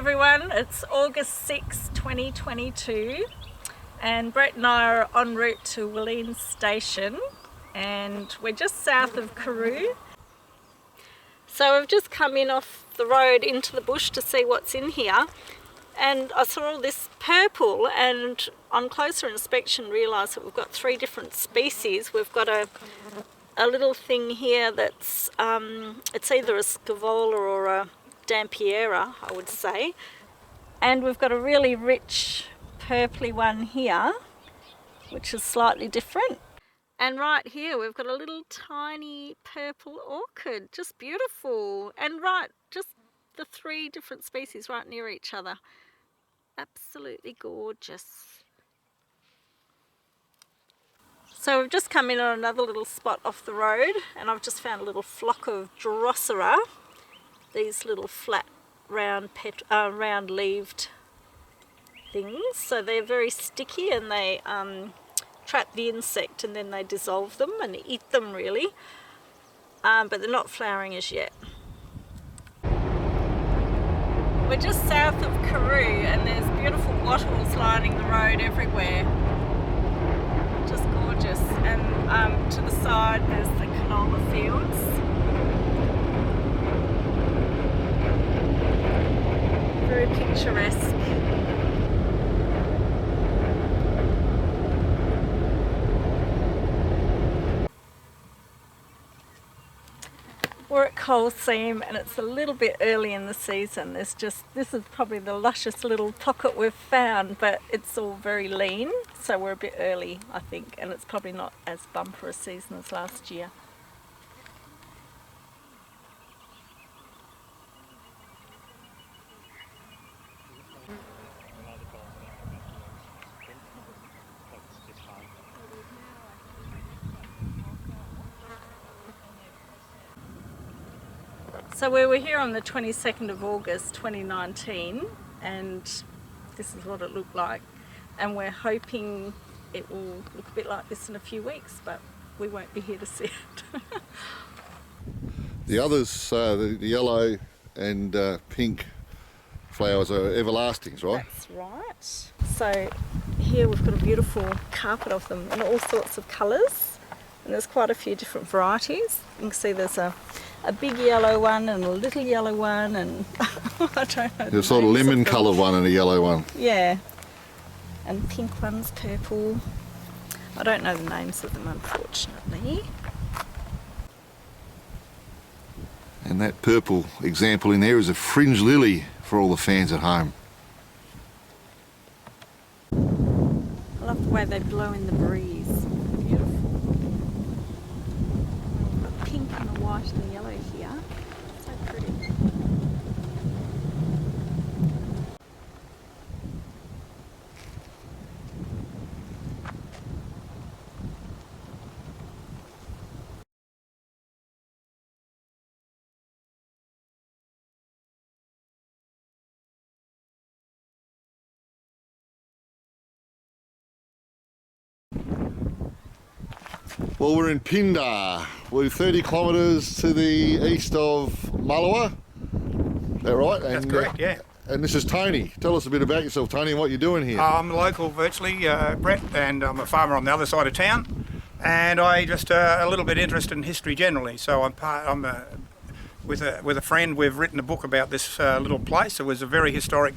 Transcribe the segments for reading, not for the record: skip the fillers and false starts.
everyone, it's August 6, 2022 and Brett and I are en route to Wooleen Station and we're just south of Karoo. So we've just come in off the road into the bush to see what's in here, and I saw all this purple, and on closer inspection realised that we've got three different species. We've got a little thing here that's it's either a scavola or a dampiera, I would say, and we've got a really rich purpley one here which is slightly different, and right here we've got a little tiny purple orchid, just beautiful, and just the three different species right near each other, absolutely gorgeous. So we've just come in on another little spot off the road, and I've just found a little flock of Drosera, these little flat round leaved things. So they're very sticky and they trap the insect and then they dissolve them and eat them really, but they're not flowering as yet. We're just south of Karoo and there's beautiful wattles lining the road everywhere. Just gorgeous. And to the side there's the canola fields. Very picturesque. We're at Coal Seam and it's a little bit early in the season. This is probably the luscious little pocket we've found, but it's all very lean, so we're a bit early I think, and it's probably not as bumper a season as last year. So we were here on the 22nd of August 2019 and this is what it looked like, and we're hoping it will look a bit like this in a few weeks, but we won't be here to see it. The others, the yellow and pink flowers are everlastings, right? That's right. So here we've got a beautiful carpet of them in all sorts of colours, and there's quite a few different varieties. You can see there's a big yellow one and a little yellow one, and I don't know. There's a sort of lemon coloured one and a yellow one. Yeah, and pink ones, purple. I don't know the names of them, unfortunately. And that purple example in there is a fringe lily for all the fans at home. I love the way they blow in the breeze. Beautiful. Pink and the white and the yellow here. So pretty. Well, we're in Pindar. We're 30 kilometres to the east of Mullewa. Is that right? That's correct, yeah. And this is Tony. Tell us a bit about yourself, Tony, and what you're doing here. I'm local virtually, Brett, and I'm a farmer on the other side of town. And I just a little bit interested in history generally. So with a friend, we've written a book about this little place. It was a very historic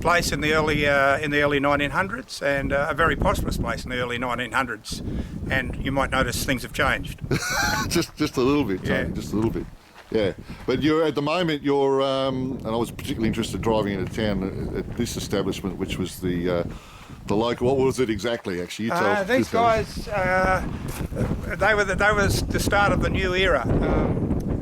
place in the early 1900s, and a very prosperous place in the early 1900s. And you might notice things have changed. just a little bit, Tony, yeah. Just a little bit. Yeah, but at the moment you're, and I was particularly interested driving into town at this establishment, which was the local. What was it exactly? Actually, you tell. These guys, they were the start of the new era.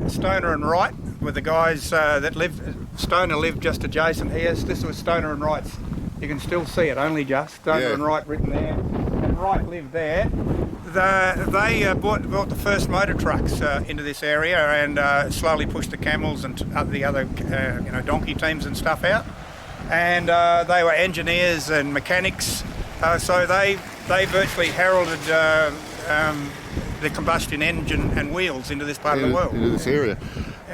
Stoner and Wright were the guys that lived. Stoner lived just adjacent here. This was Stoner and Wright's. You can still see it, only just. Stoner and Wright written there, and Wright lived there. They brought the first motor trucks into this area and slowly pushed the camels and the other donkey teams and stuff out. And they were engineers and mechanics, so they virtually heralded the combustion engine and wheels into this part of the world. Into this area.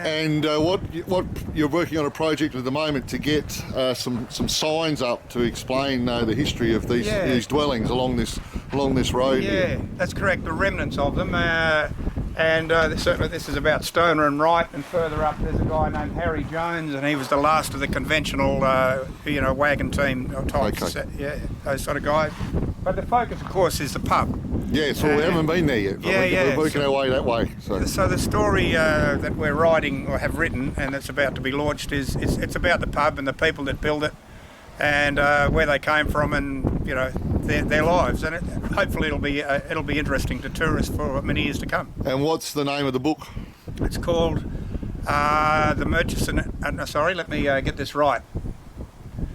And what you're working on a project at the moment to get some signs up to explain the history of these dwellings along this road. Yeah, here. that's correct. The remnants of them, and certainly this is about Stoner and Wright. And further up, there's a guy named Harry Jones, and he was the last of the conventional, wagon team types. Okay. Yeah, those sort of guys. But the focus, of course, is the pub. Yeah, so we haven't been there yet. We're working our way that way. So the story that we're writing or have written, and it's about to be launched, is it's about the pub and the people that build it, and where they came from, and their lives, and hopefully it'll be interesting to tourists for many years to come. And what's the name of the book? It's called the Murchison. Sorry, let me get this right.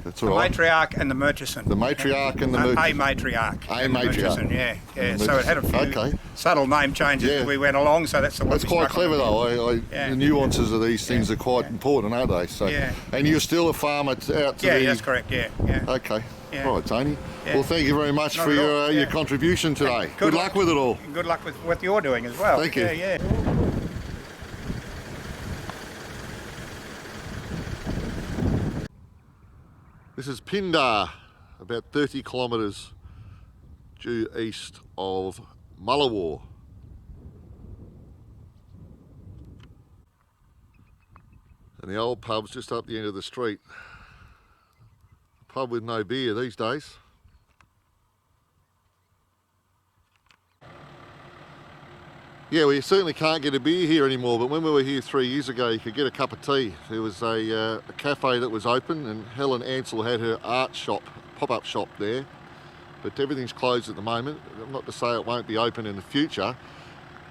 That's The all right. Matriarch and the Murchison. The Matriarch and the Murchison. A Matriarch. A Matriarch. Yeah. So it had a few subtle name changes as we went along. So that's quite clever though. The nuances of these things are quite important, aren't they? So. Yeah. And you're still a farmer out to the. Yeah, that's correct. Yeah. Okay. Yeah. All right, Tony. Yeah. Well, thank you very much for your contribution today. Good luck with it all. Good luck with what you're doing as well. Thank you. Yeah. This is Pindar, about 30 kilometres due east of Mullawar. And the old pub's just up the end of the street. A pub with no beer these days. Yeah, well, you certainly can't get a beer here anymore, but when we were here 3 years ago, you could get a cup of tea. There was a cafe that was open, and Helen Ansell had her art shop, pop-up shop there, but everything's closed at the moment. Not to say it won't be open in the future,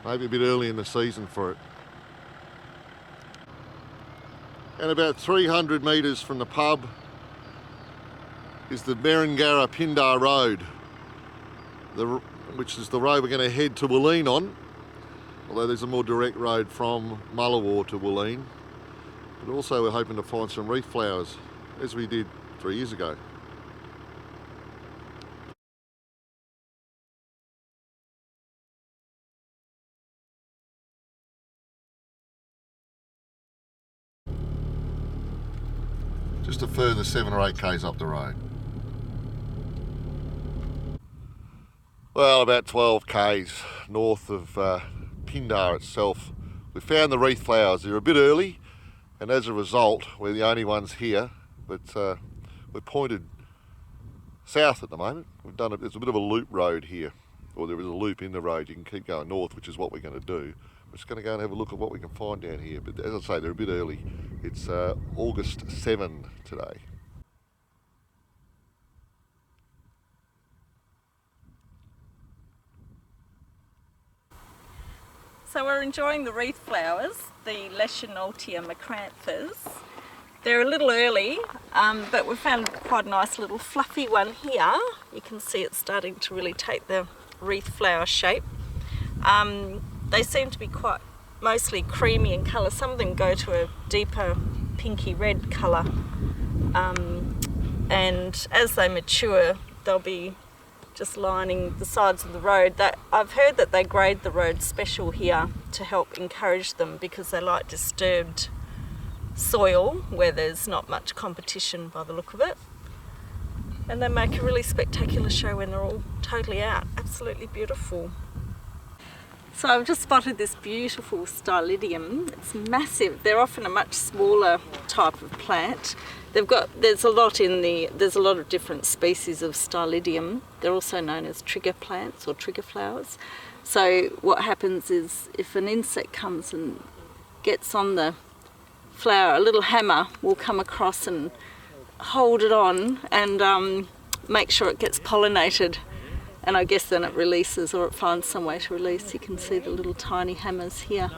maybe a bit early in the season for it. And about 300 metres from the pub is the Berengara Pindar Road, which is the road we're going to head to Wooleen on. Although there's a more direct road from Mullawar to Wooleen. But also we're hoping to find some reef flowers, as we did 3 years ago. Just a further 7 or 8 k's up the road. Well, about 12 k's north of Pindar itself. We found the reef flowers. They're a bit early, and as a result we're the only ones here, but we're pointed south at the moment. There's a bit of a loop road here, or there is a loop in the road. You can keep going north, which is what we're going to do. We're just going to go and have a look at what we can find down here, but as I say, they're a bit early. It's August 7 today. So we're enjoying the wreath flowers, the Leschenoltia macranthus. They're a little early, but we found quite a nice little fluffy one here. You can see it's starting to really take the wreath flower shape. They seem to be quite mostly creamy in colour. Some of them go to a deeper pinky red colour, and as they mature they'll be just lining the sides of the road. I've heard that they grade the road special here to help encourage them, because they like disturbed soil where there's not much competition by the look of it. And they make a really spectacular show when they're all totally out. Absolutely beautiful. So I've just spotted this beautiful stylidium. It's massive. They're often a much smaller type of plant. There's a lot of different species of stylidium. They're also known as trigger plants or trigger flowers. So what happens is, if an insect comes and gets on the flower, a little hammer will come across and hold it on and make sure it gets pollinated. And I guess then it releases, or it finds some way to release. You can see the little tiny hammers here.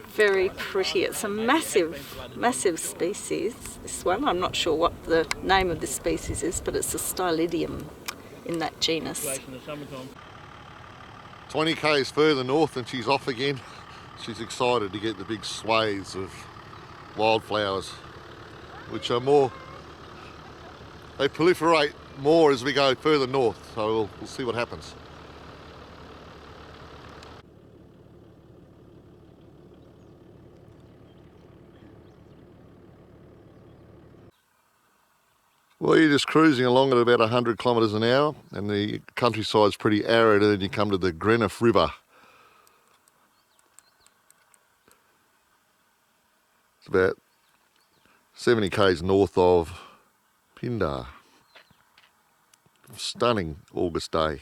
Very pretty. It's a massive, massive species, this one. I'm not sure what the name of this species is, but it's a stylidium in that genus. 20 k's further north and she's off again. She's excited to get the big swathes of wildflowers, which are more, they proliferate more as we go further north, so we'll see what happens. Well, you're just cruising along at about 100 kilometres an hour, and the countryside's pretty arid, and then you come to the Greenough River. It's about 70 k's north of Pindar. Stunning August day.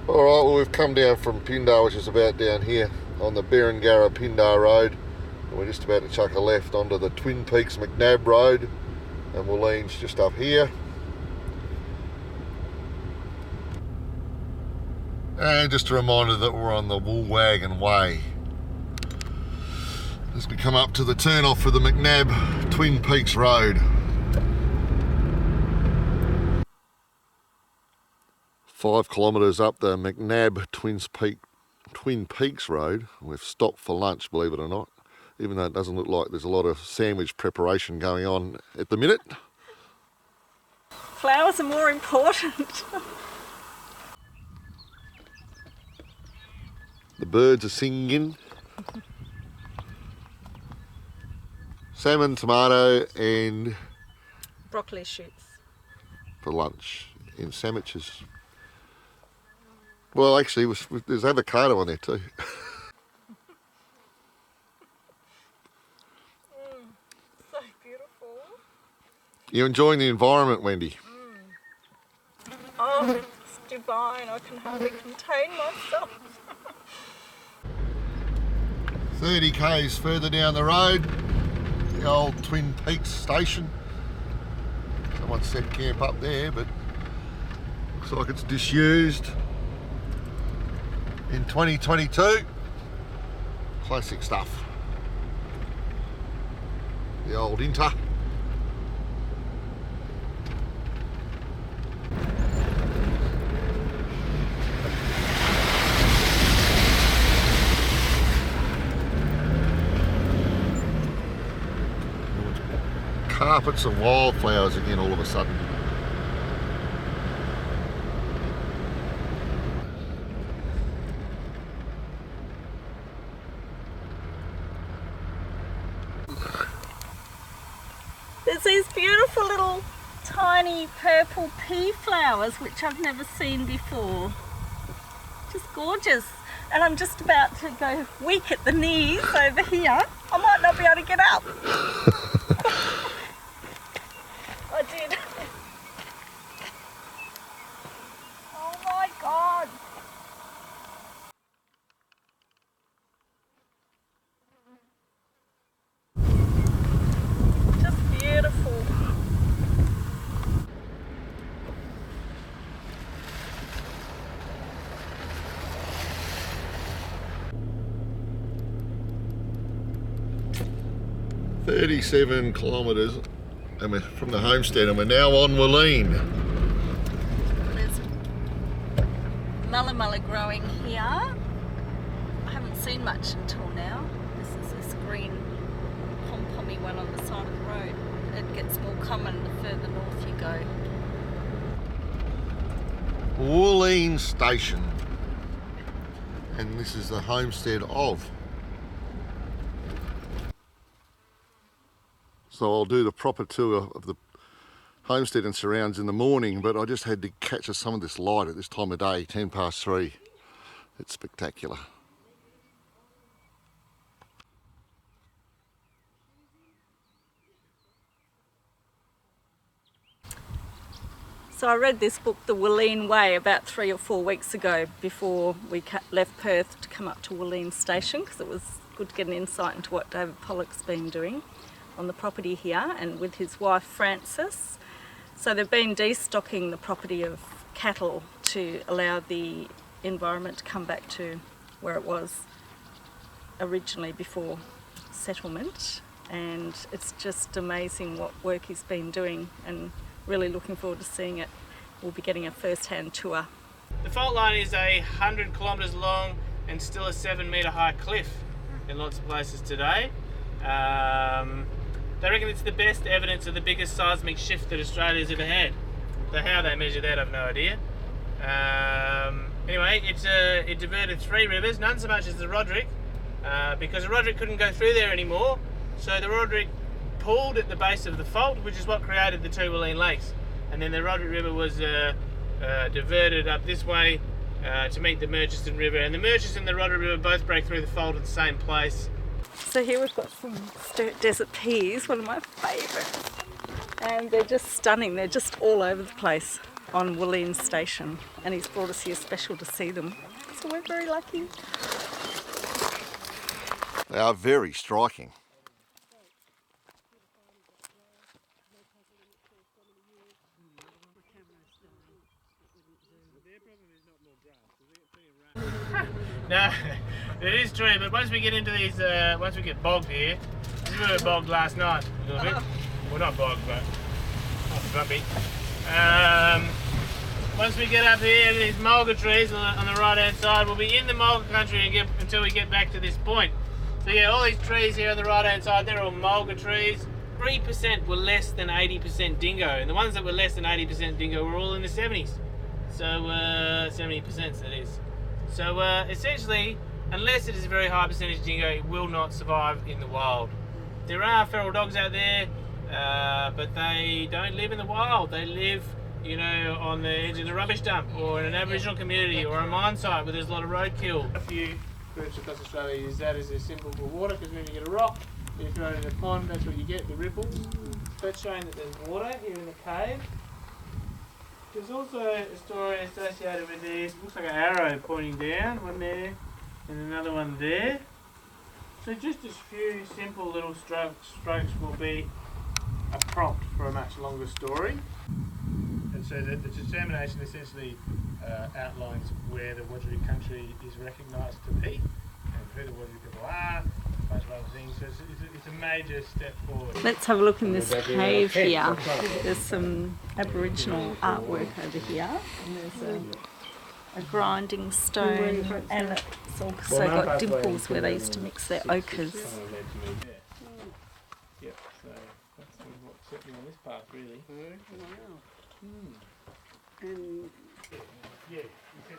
Alright, well, we've come down from Pindar, which is about down here on the Berengara Pindar Road. And we're just about to chuck a left onto the Twin Peaks McNab Road, and Wooleen's just up here. And just a reminder that we're on the Woolwagon Way. As we come up to the turn off for the McNab Twin Peaks Road. 5 kilometres up the McNab Twin Peaks Road. We've stopped for lunch, believe it or not, even though it doesn't look like there's a lot of sandwich preparation going on at the minute. Flowers are more important. The birds are singing. Salmon, tomato and Broccoli shoots. for lunch in sandwiches. Well, actually, there's avocado on there too. So beautiful. You enjoying the environment, Wendy? Oh, it's divine. I can hardly contain myself. 30 k's further down the road, the old Twin Peaks Station. Someone set camp up there, but looks like it's disused. In 2022, classic stuff. The old Inter. Carpets and wildflowers again all of a sudden. There's these beautiful little tiny purple pea flowers which I've never seen before. Just gorgeous. And I'm just about to go weak at the knees over here. I might not be able to get up. I did. Oh my God. Just beautiful. "37 kilometres and we're from the homestead, and we're now on Wooleen." There's mulla growing here. I haven't seen much until now. This is this green pom-pommy one on the side of the road. It gets more common the further north you go. Wooleen Station. And this is the homestead of. So I'll do the proper tour of the homestead and surrounds in the morning, but I just had to catch some of this light at this time of day, 3:10. It's spectacular. So I read this book, The Wooleen Way, about 3 or 4 weeks ago before we left Perth to come up to Wooleen Station, because it was good to get an insight into what David Pollock's been doing on the property here and with his wife Frances. So they've been destocking the property of cattle to allow the environment to come back to where it was originally before settlement, and it's just amazing what work he's been doing, and really looking forward to seeing it. We'll be getting a first-hand tour. The fault line is 100 kilometres long and still a 7-metre high cliff in lots of places today. They reckon it's the best evidence of the biggest seismic shift that Australia's ever had. So how they measure that, I've no idea. Anyway, it diverted 3 rivers, none so much as the Roderick, because the Roderick couldn't go through there anymore. So the Roderick pooled at the base of the fault, which is what created the two Wooleen lakes. And then the Roderick River was diverted up this way to meet the Murchison River. And the Murchison and the Roderick River both break through the fault at the same place. So here we've got some Sturt desert peas, one of my favourites. And they're just stunning, they're just all over the place on Wooleen Station. And he's brought us here special to see them. So we're very lucky. They are very striking. No, it is true, but once we get into these, once we get bogged here, we were bogged last night a little bit. Well, not bogged, but bumpy. Once we get up here to these mulga trees on the right hand side, we'll be in the mulga country until we get back to this point. So yeah, all these trees here on the right hand side, they're all mulga trees. 3% were less than 80% dingo, and the ones that were less than 80% dingo were all in the 70s. So 70% that is. So essentially, unless it is a very high percentage dingo, it will not survive in the wild. There are feral dogs out there, but they don't live in the wild. They live, you know, on the edge of the rubbish dump, or in an Aboriginal community, or a mine site where there's a lot of roadkill. A few groups across Australia use that as a symbol for water, because when you get a rock, you throw it in a pond, that's what you get, the ripples. That's showing that there's water here in the cave. There's also a story associated with this. Looks like an arrow pointing down, one there and another one there. So just a few simple little strokes will be a prompt for a much longer story. And so the determination essentially outlines where the Wurundjeri country is recognised to be and who the Wurundjeri people are, a bunch of other things. So it's a major step forward. Let's have a look in this cave here. There's some Aboriginal artwork over here. And there's a grinding stone, and it's also got dimples where they used to mix their ochres. Yep, so that's what set me on this path really. And Yeah,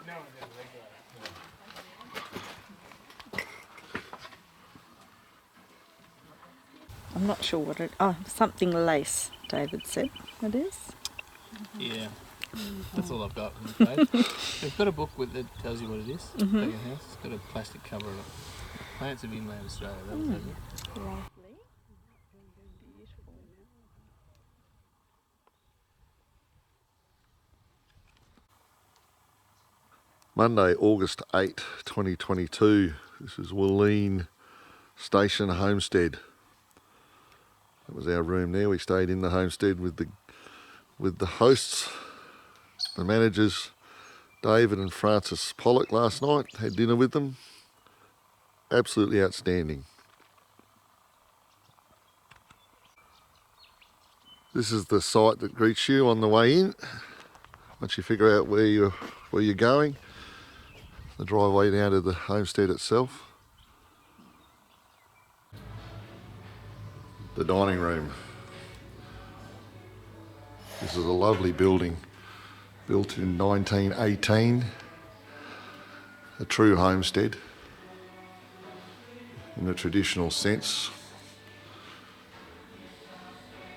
no one's ever regulated. I'm not sure what it... Oh, something lace, David said it is. Yeah, that's all I've got, I'm afraid. They've got a book that tells you what it is. Second house. It's got a plastic cover on it. Plants of Inland Australia, that was it. Lovely. Monday, August 8, 2022. This is Wooleen Station Homestead. That was our room there. We stayed in the homestead with the hosts, the managers, David and Francis Pollock last night. Had dinner with them. Absolutely outstanding. This is the site that greets you on the way in. Once you figure out where you're going, the driveway down to the homestead itself. The dining room. This is a lovely building, built in 1918, a true homestead in the traditional sense.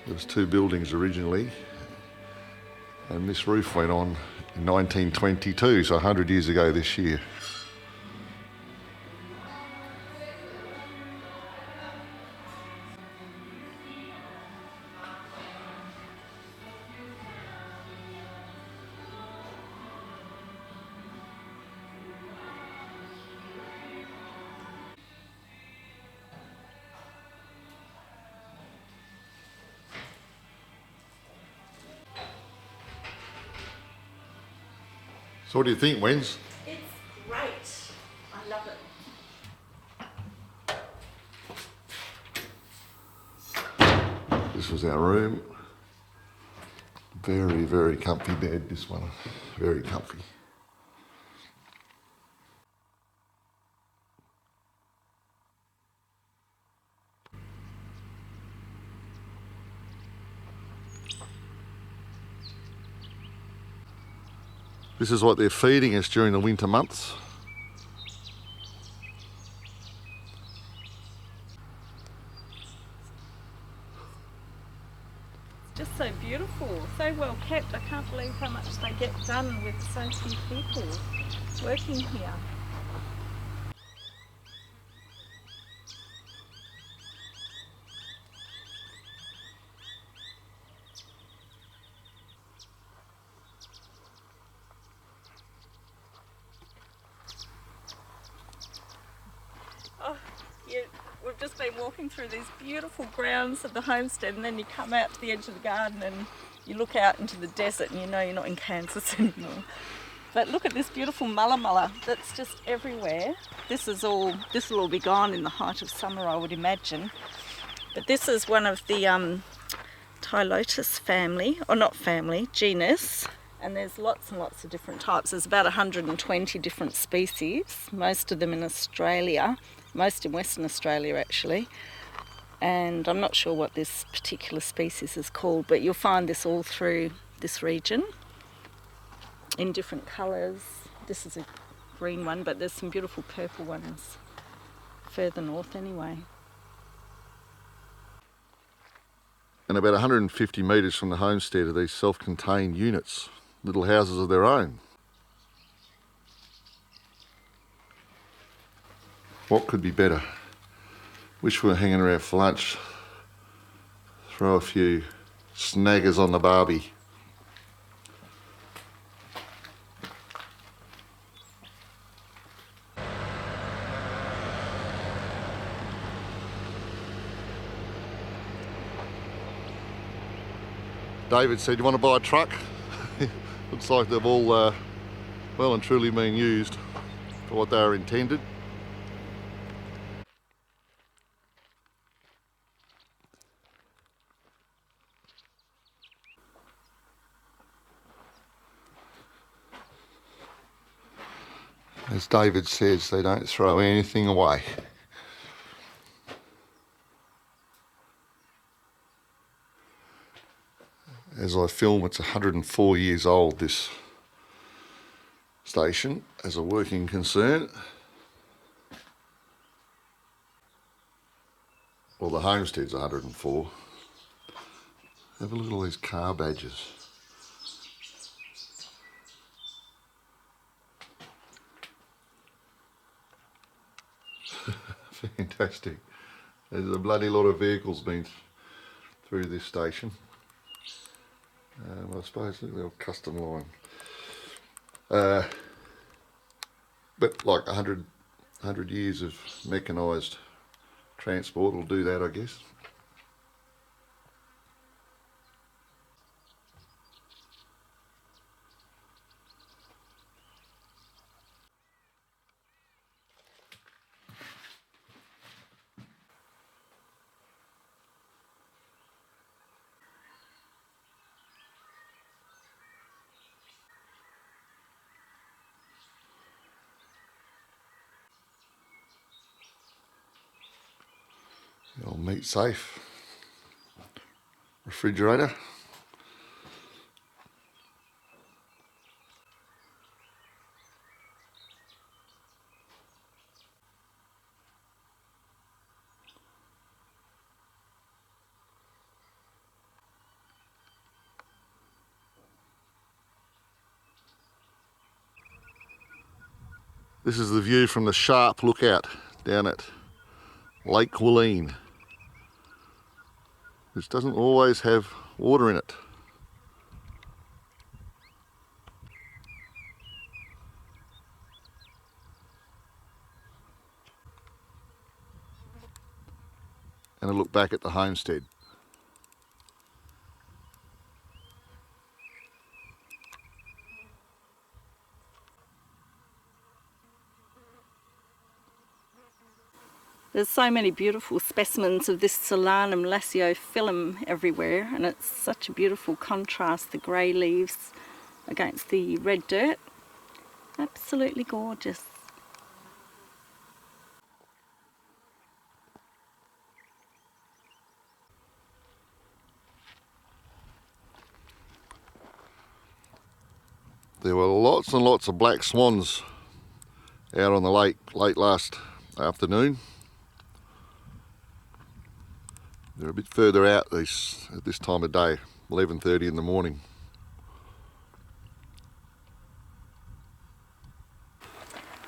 There was two buildings originally, and this roof went on in 1922, so 100 years ago this year. So what do you think, Wens? It's great. I love it. This was our room. Very, very comfy bed, this one. Very comfy. This is what they're feeding us during the winter months. just so beautiful, so well kept. I can't believe how much they get done with so few people working here. We've just been walking through these beautiful grounds of the homestead, and then you come out to the edge of the garden and you look out into the desert and you know you're not in Kansas anymore. But look at this beautiful mulla that's just everywhere. This will all be gone in the height of summer, I would imagine. But this is one of the Tylotus family, or not family, genus. And there's lots and lots of different types. There's about 120 different species, most of them in Australia, most in Western Australia actually. And I'm not sure what this particular species is called, but you'll find this all through this region in different colours. This is a green one, but there's some beautiful purple ones further north anyway. And about 150 metres from the homestead are these self-contained units, little houses of their own. What could be better? Wish we were hanging around for lunch. Throw a few snaggers on the barbie. David said, "You want to buy a truck?" Looks like they've all well and truly been used for what they are intended. As David says, they don't throw anything away. As I film, it's 104 years old, this station, as a working concern. Well, the homestead's 104. Have a look at all these car badges. Fantastic. There's a bloody lot of vehicles been through this station. I suppose look at the old custom line. But like 100 years of mechanised transport will do that, I guess. Your meat safe refrigerator. This is the view from the Sharp Lookout down at Lake Wooleen, which doesn't always have water in it. And a look back at the homestead. There's so many beautiful specimens of this Solanum lacciophyllum everywhere, and it's such a beautiful contrast, the grey leaves against the red dirt. Absolutely gorgeous. There were lots and lots of black swans out on the lake late last afternoon. They're a bit further out at this time of day, 11:30 in the morning.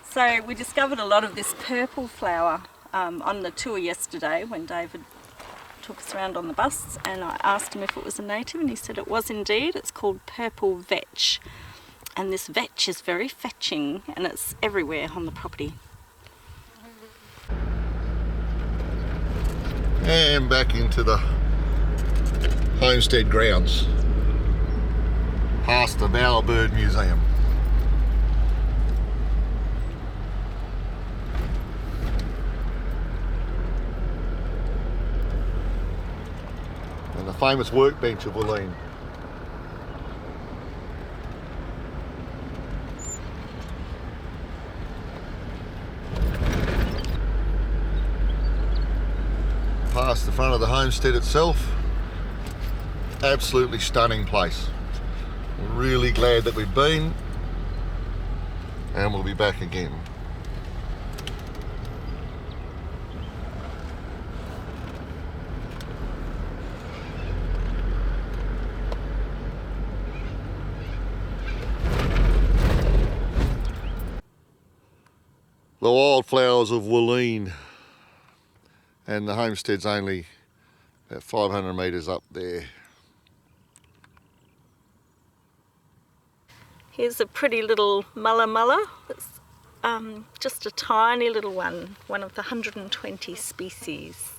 So we discovered a lot of this purple flower on the tour yesterday when David took us around on the bus, and I asked him if it was a native and he said it was indeed. It's called purple vetch, and this vetch is very fetching and it's everywhere on the property. And back into the homestead grounds, past the Bowerbird Museum. And the famous workbench of Wooleen. Past the front of the homestead itself. Absolutely stunning place. We're really glad that we've been, and we'll be back again. The wildflowers of Wooleen, and the homestead's only about 500 metres up there. Here's a pretty little mulla. It's just a tiny little one of the 120 species.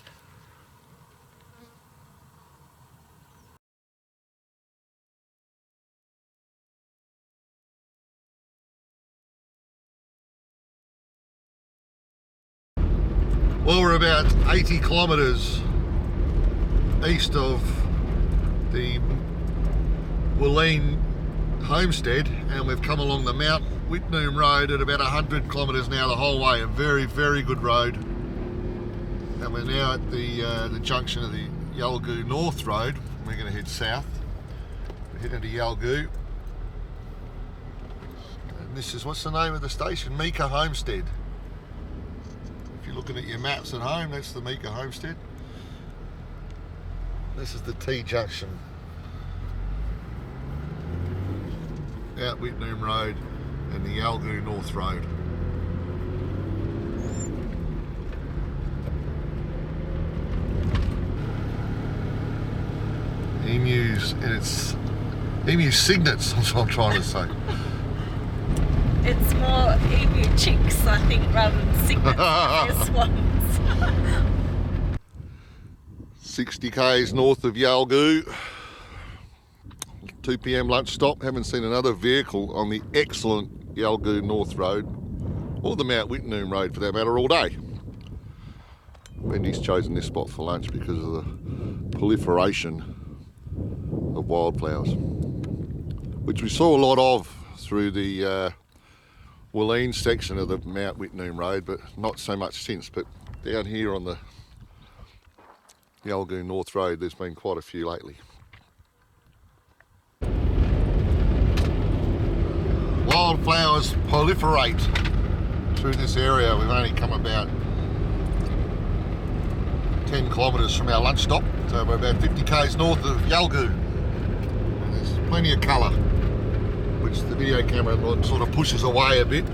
Well, we're about 80 kilometres east of the Wooleen homestead, and we've come along the Mount Whitnoom Road at about 100 kilometres an hour the whole way. A very, very good road. And we're now at the junction of the Yalgoo North Road. We're going to head south. We're heading to Yalgoo. And this is, what's the name of the station? Meeker Homestead. If you're looking at your maps at home, that's the Meeker Homestead. This is the T-junction. Out Whitnoom Road and the Yalgoo North Road. Emus, and it's emu cygnets, that's what I'm trying to say. It's more emu chicks, I think, rather than cygnets. They're swans. 60 k's north of Yalgoo. 2 p.m. lunch stop. Haven't seen another vehicle on the excellent Yalgoo North Road, or the Mount Whitnoom Road for that matter, all day. Wendy's chosen this spot for lunch because of the proliferation of wildflowers, which we saw a lot of through the Wooleen section of the Mount Whitnoom Road, but not so much since. But down here on the Yalgoo North Road, there's been quite a few lately. Wildflowers proliferate through this area. We've only come about 10 kilometres from our lunch stop, so we're about 50 k's north of Yalgoo. And there's plenty of colour, which the video camera sort of pushes away a bit.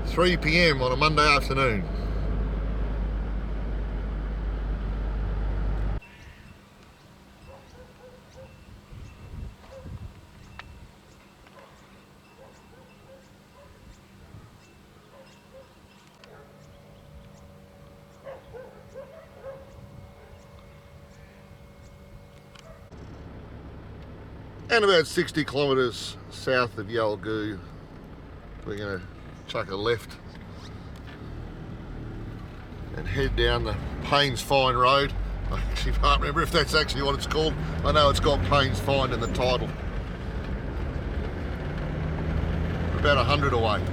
It's 3 p.m. on a Monday afternoon. And about 60 kilometres south of Yalgoo, we're going to chuck a left and head down the Paynes Fine Road. I actually can't remember if that's actually what it's called. I know it's got Paynes Fine in the title. We're about 100 away.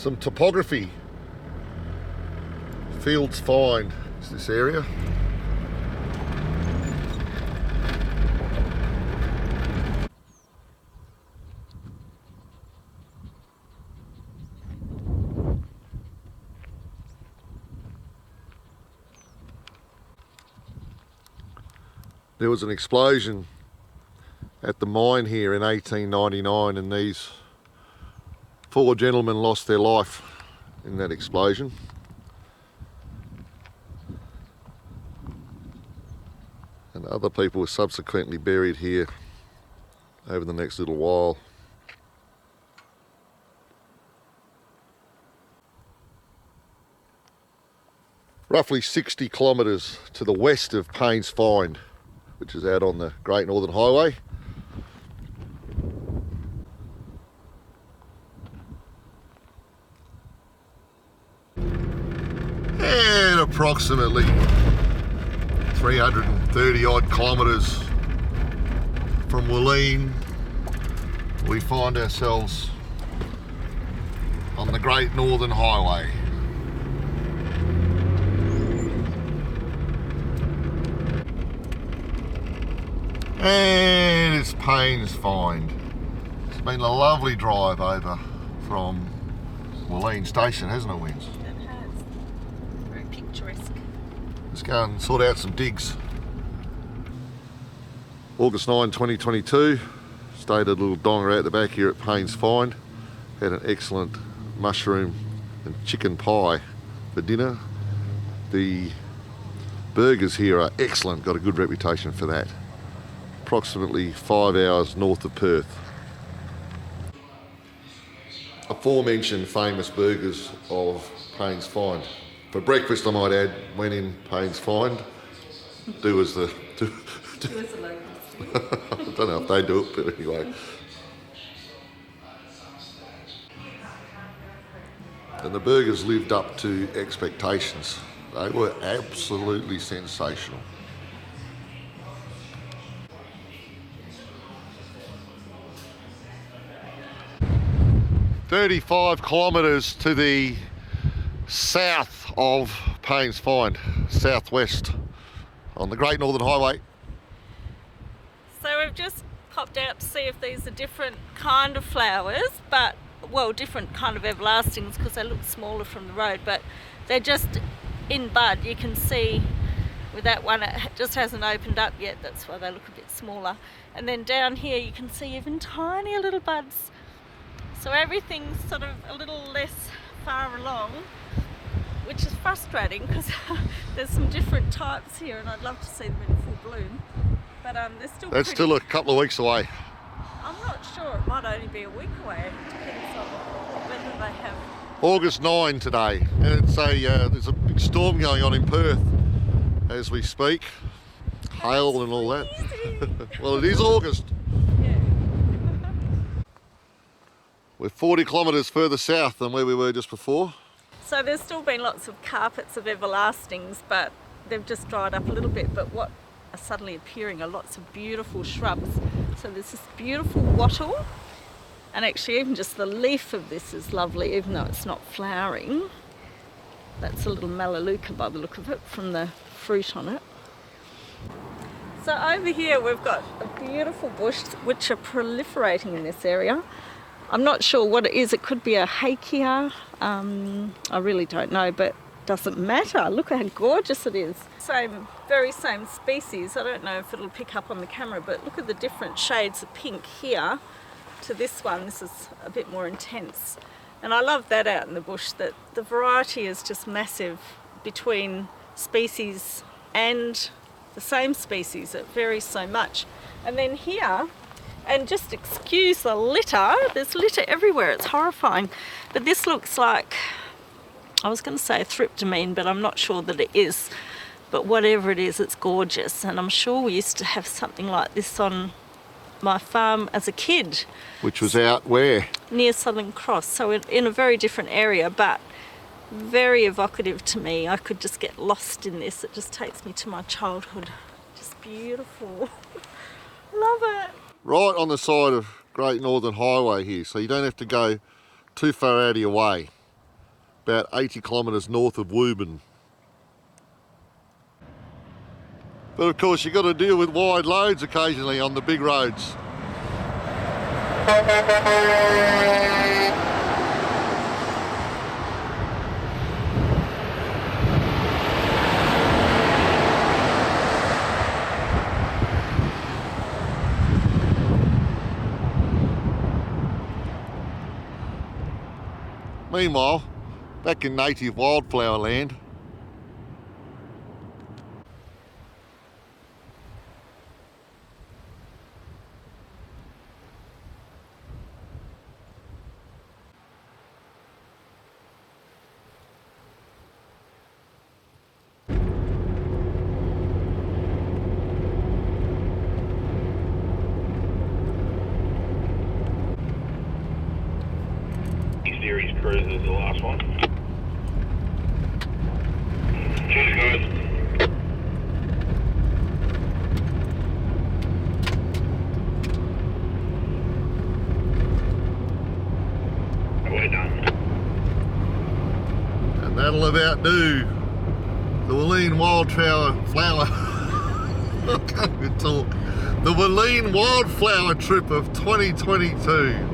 Some topography. Fields Find is this area. There was an explosion at the mine here in 1899 and these 4 gentlemen lost their life in that explosion. And other people were subsequently buried here over the next little while. Roughly 60 kilometres to the west of Paynes Find, which is out on the Great Northern Highway. And approximately 330 odd kilometres from Wooleen, we find ourselves on the Great Northern Highway. And it's Paynes Find. It's been a lovely drive over from Wooleen Station, hasn't it, Wins? It has. Very picturesque. Let's go and sort out some digs. August 9, 2022. Stayed at a little donger out the back here at Paynes Find. Had an excellent mushroom and chicken pie for dinner. The burgers here are excellent, got a good reputation for that. Approximately 5 hours north of Perth. Aforementioned famous burgers of Paynes Find. For breakfast, I might add, when in Paynes Find, do as the locals. I don't know if they do it, but anyway. And the burgers lived up to expectations. They were absolutely sensational. 35 kilometres to the south of Paynes Find, southwest on the Great Northern Highway. So we've just popped out to see if these are different kind of flowers, but, well, different kind of everlastings because they look smaller from the road, but they're just in bud. You can see with that one, it just hasn't opened up yet, that's why they look a bit smaller. And then down here you can see even tiny little buds. So everything's sort of a little less far along, which is frustrating because there's some different types here and I'd love to see them in full bloom. But they're still That's pretty. still a couple of weeks away. I'm not sure, it might only be a week away. It depends on whether they have. August 9 today, and it's there's a big storm going on in Perth as we speak. Hail and all that. Well, it is August. Yeah. We're 40 kilometres further south than where we were just before. So there's still been lots of carpets of everlastings, but they've just dried up a little bit. But what are suddenly appearing are lots of beautiful shrubs. So there's this beautiful wattle, and actually even just the leaf of this is lovely, even though it's not flowering. That's a little melaleuca by the look of it, from the fruit on it. So over here we've got a beautiful bush which are proliferating in this area. I'm not sure what it is. It could be a hakea. I really don't know, but doesn't matter. Look how gorgeous it is. Very same species. I don't know if it'll pick up on the camera, but look at the different shades of pink here to this one. This is a bit more intense. And I love that out in the bush, that the variety is just massive between species and the same species. It varies so much. And then here, and just excuse the litter, there's litter everywhere, it's horrifying. But this looks like, I was going to say a thryptomene, but I'm not sure that it is. But whatever it is, it's gorgeous. And I'm sure we used to have something like this on my farm as a kid. Which was out where? Near Southern Cross, so in a very different area, but very evocative to me. I could just get lost in this. It just takes me to my childhood. Just beautiful. Love it. Right on the side of Great Northern Highway here, so you don't have to go too far out of your way. about 80 kilometres north of Woburn. But of course you've got to deal with wide loads occasionally on the big roads. Meanwhile, back in native wildflower land, Series cruise is the last one. Cheers, guys. We're done. and that'll about do the Wooleen Wildflower. I can't even talk. The Wooleen Wildflower trip of 2022.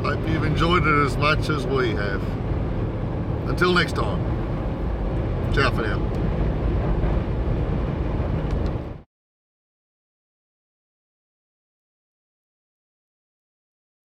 Hope you've enjoyed it as much as we have. Until next time, ciao for now.